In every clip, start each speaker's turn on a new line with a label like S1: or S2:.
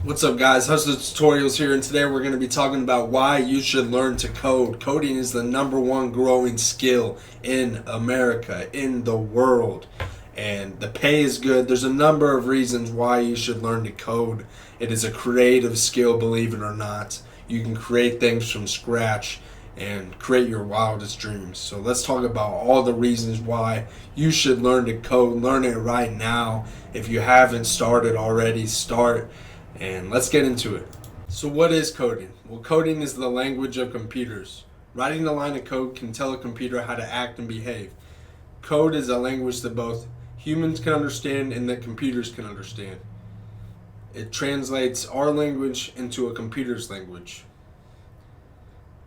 S1: What's up, guys? Hustler Tutorials here, and today we're going to be talking about why you should learn to code. Coding is the number one growing skill in America, in the world, and the pay is good. There's a number of reasons why you should learn to code. It is a creative skill, believe it or not. You can create things from scratch and create your wildest dreams. So let's talk about all the reasons why you should learn to code. Learn it right now. If you haven't started already, start. And let's get into it. So what is coding? Well, coding is the language of computers. Writing a line of code can tell a computer how to act and behave. Code is a language that both humans can understand and that computers can understand. It translates our language into a computer's language.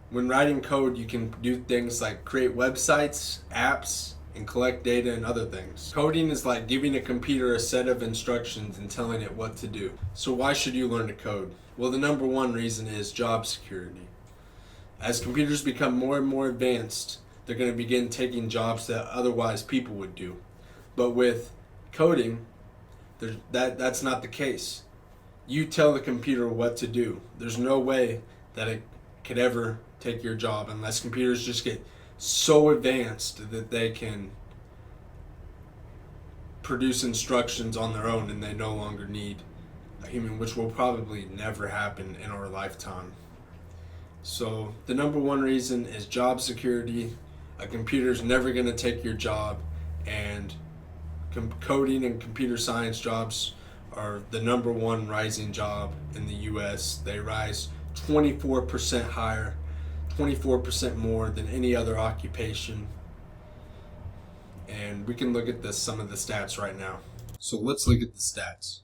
S1: When writing code, you can do things like create websites, apps, and collect data and other things. Coding is like giving a computer a set of instructions and telling it what to do. So why should you learn to code? Well, the number one reason is job security. As computers become more and more advanced, they're going to begin taking jobs that otherwise people would do. But with coding, that's not the case. You tell the computer what to do. There's no way that it could ever take your job unless computers just get so advanced that they can produce instructions on their own and they no longer need a human, which will probably never happen in our lifetime. So the number one reason is job security. A computer's never going to take your job, and coding and computer science jobs are the number one rising job in the US. They rise 24% higher, 24% more than any other occupation. And we can look at some of the stats right now. So let's look at the stats.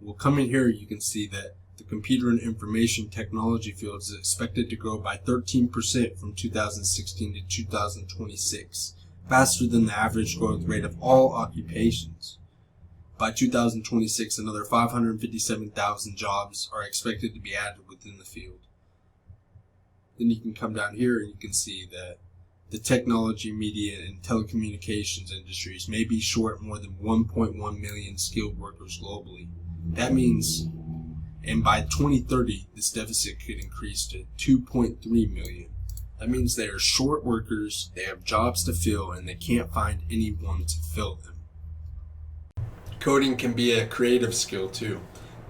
S1: Well, coming here, you can see that the computer and information technology field is expected to grow by 13% from 2016 to 2026, faster than the average growth rate of all occupations. By 2026, another 557,000 jobs are expected to be added within the field. Then you can come down here and you can see that the technology, media, and telecommunications industries may be short more than 1.1 million skilled workers globally. That means, and by 2030, this deficit could increase to 2.3 million. That means they are short workers, they have jobs to fill, and they can't find anyone to fill them. Coding can be a creative skill too.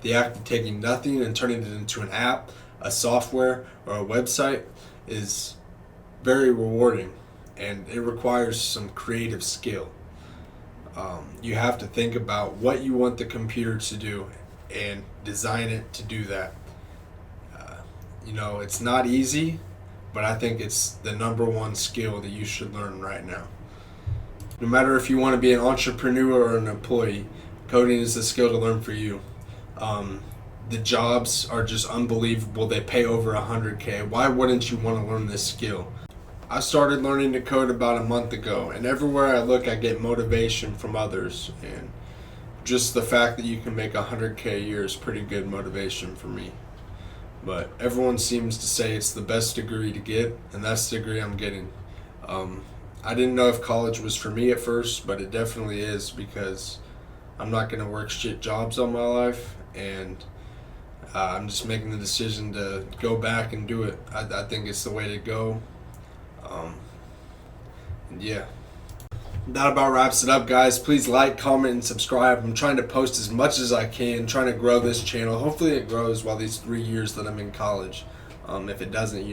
S1: The act of taking nothing and turning it into an app, a software, or a website is very rewarding, and it requires some creative skill. You have to think about what you want the computer to do and design it to do that. It's not easy, but I think it's the number one skill that you should learn right now. No matter if you want to be an entrepreneur or an employee, coding is the skill to learn for you. The jobs are just unbelievable. They pay over $100K. Why wouldn't you want to learn this skill? I started learning to code about a month ago, and everywhere I look, I get motivation from others. And just the fact that you can make $100K a year is pretty good motivation for me. But everyone seems to say it's the best degree to get, and that's the degree I'm getting. I didn't know if college was for me at first, but it definitely is, because I'm not going to work shit jobs all my life, and I'm just making the decision to go back and do it. I think it's the way to go. And yeah. That about wraps it up, guys. Please like, comment, and subscribe. I'm trying to post as much as I can, trying to grow this channel. Hopefully it grows while these 3 years that I'm in college. If it doesn't,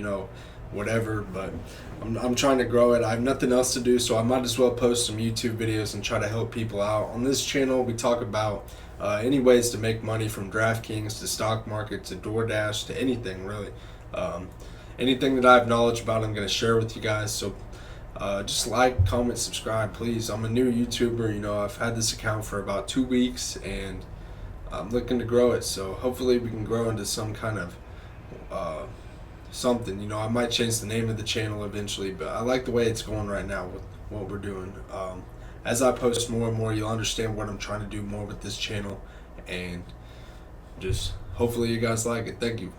S1: whatever. But I'm trying to grow it. I have nothing else to do, so I might as well post some YouTube videos and try to help people out. On this channel, we talk about any ways to make money, from DraftKings to stock market to DoorDash to anything, really. Anything that I have knowledge about, I'm going to share with you guys. So just like, comment, subscribe, please. I'm a new YouTuber. I've had this account for about 2 weeks, and I'm looking to grow it. So hopefully we can grow into some kind of something. I might change the name of the channel eventually, but I like the way it's going right now with what we're doing. As I post more and more, you'll understand what I'm trying to do more with this channel, and just hopefully you guys like it. Thank you.